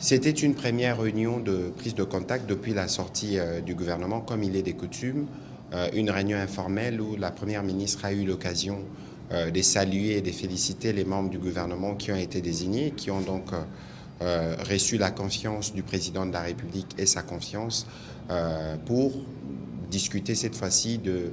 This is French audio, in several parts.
C'était une première réunion de prise de contact depuis la sortie du gouvernement, comme il est des coutumes, une réunion informelle où la Première ministre a eu l'occasion de saluer et de féliciter les membres du gouvernement qui ont été désignés, qui ont donc reçu la confiance du président de la République et sa confiance pour discuter cette fois-ci de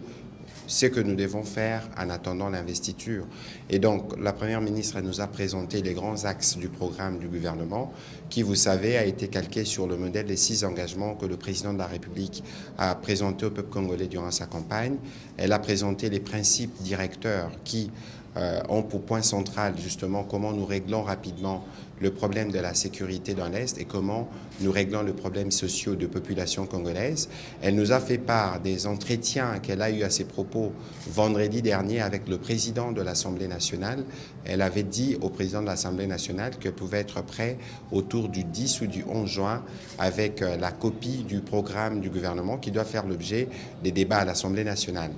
ce que nous devons faire en attendant l'investiture. Et donc, la Première ministre nous a présenté les grands axes du programme du gouvernement, qui, vous savez, a été calqué sur le modèle des 6 engagements que le président de la République a présentés au peuple congolais durant sa campagne. Elle a présenté les principes directeurs qui ont pour point central justement comment nous réglons rapidement le problème de la sécurité dans l'Est et comment nous réglons le problème social de population congolaise. Elle nous a fait part des entretiens qu'elle a eus à ses propos vendredi dernier avec le président de l'Assemblée nationale. Elle avait dit au président de l'Assemblée nationale qu'elle pouvait être prête autour du 10 ou du 11 juin avec la copie du programme du gouvernement qui doit faire l'objet des débats à l'Assemblée nationale.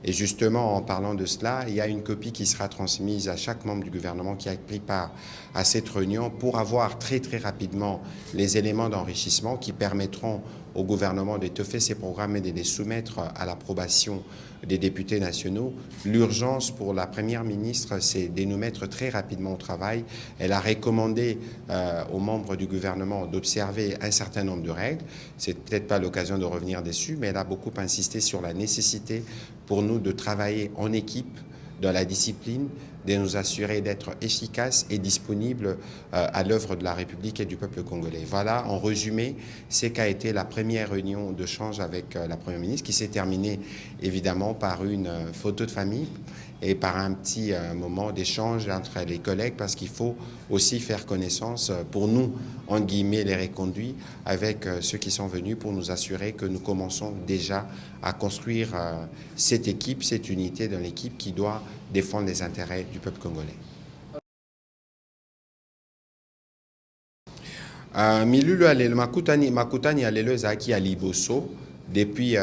Et justement, en parlant de cela, il y a une copie qui sera transmise à chaque membre du gouvernement qui a pris part à cette réunion pour avoir très rapidement les éléments d'enrichissement qui permettront au gouvernement d'étoffer ces programmes et de les soumettre à l'approbation des députés nationaux. L'urgence pour la Première ministre, c'est de nous mettre très rapidement au travail. Elle a recommandé aux membres du gouvernement d'observer un certain nombre de règles. C'est peut-être pas l'occasion de revenir dessus, mais elle a beaucoup insisté sur la nécessité pour nous de travailler en équipe, dans la discipline, de nous assurer d'être efficaces et disponibles à l'œuvre de la République et du peuple congolais. Voilà, en résumé, ce qu'a été la première réunion de change avec la Première ministre, qui s'est terminée évidemment par une photo de famille et par un petit moment d'échange entre les collègues, parce qu'il faut aussi faire connaissance, pour nous, entre guillemets, les reconduits, avec ceux qui sont venus pour nous assurer que nous commençons déjà à construire cette équipe, cette unité dans l'équipe qui doit défendre les intérêts du peuple congolais. Milulu makutani alelo ezalaki ya liboso depuis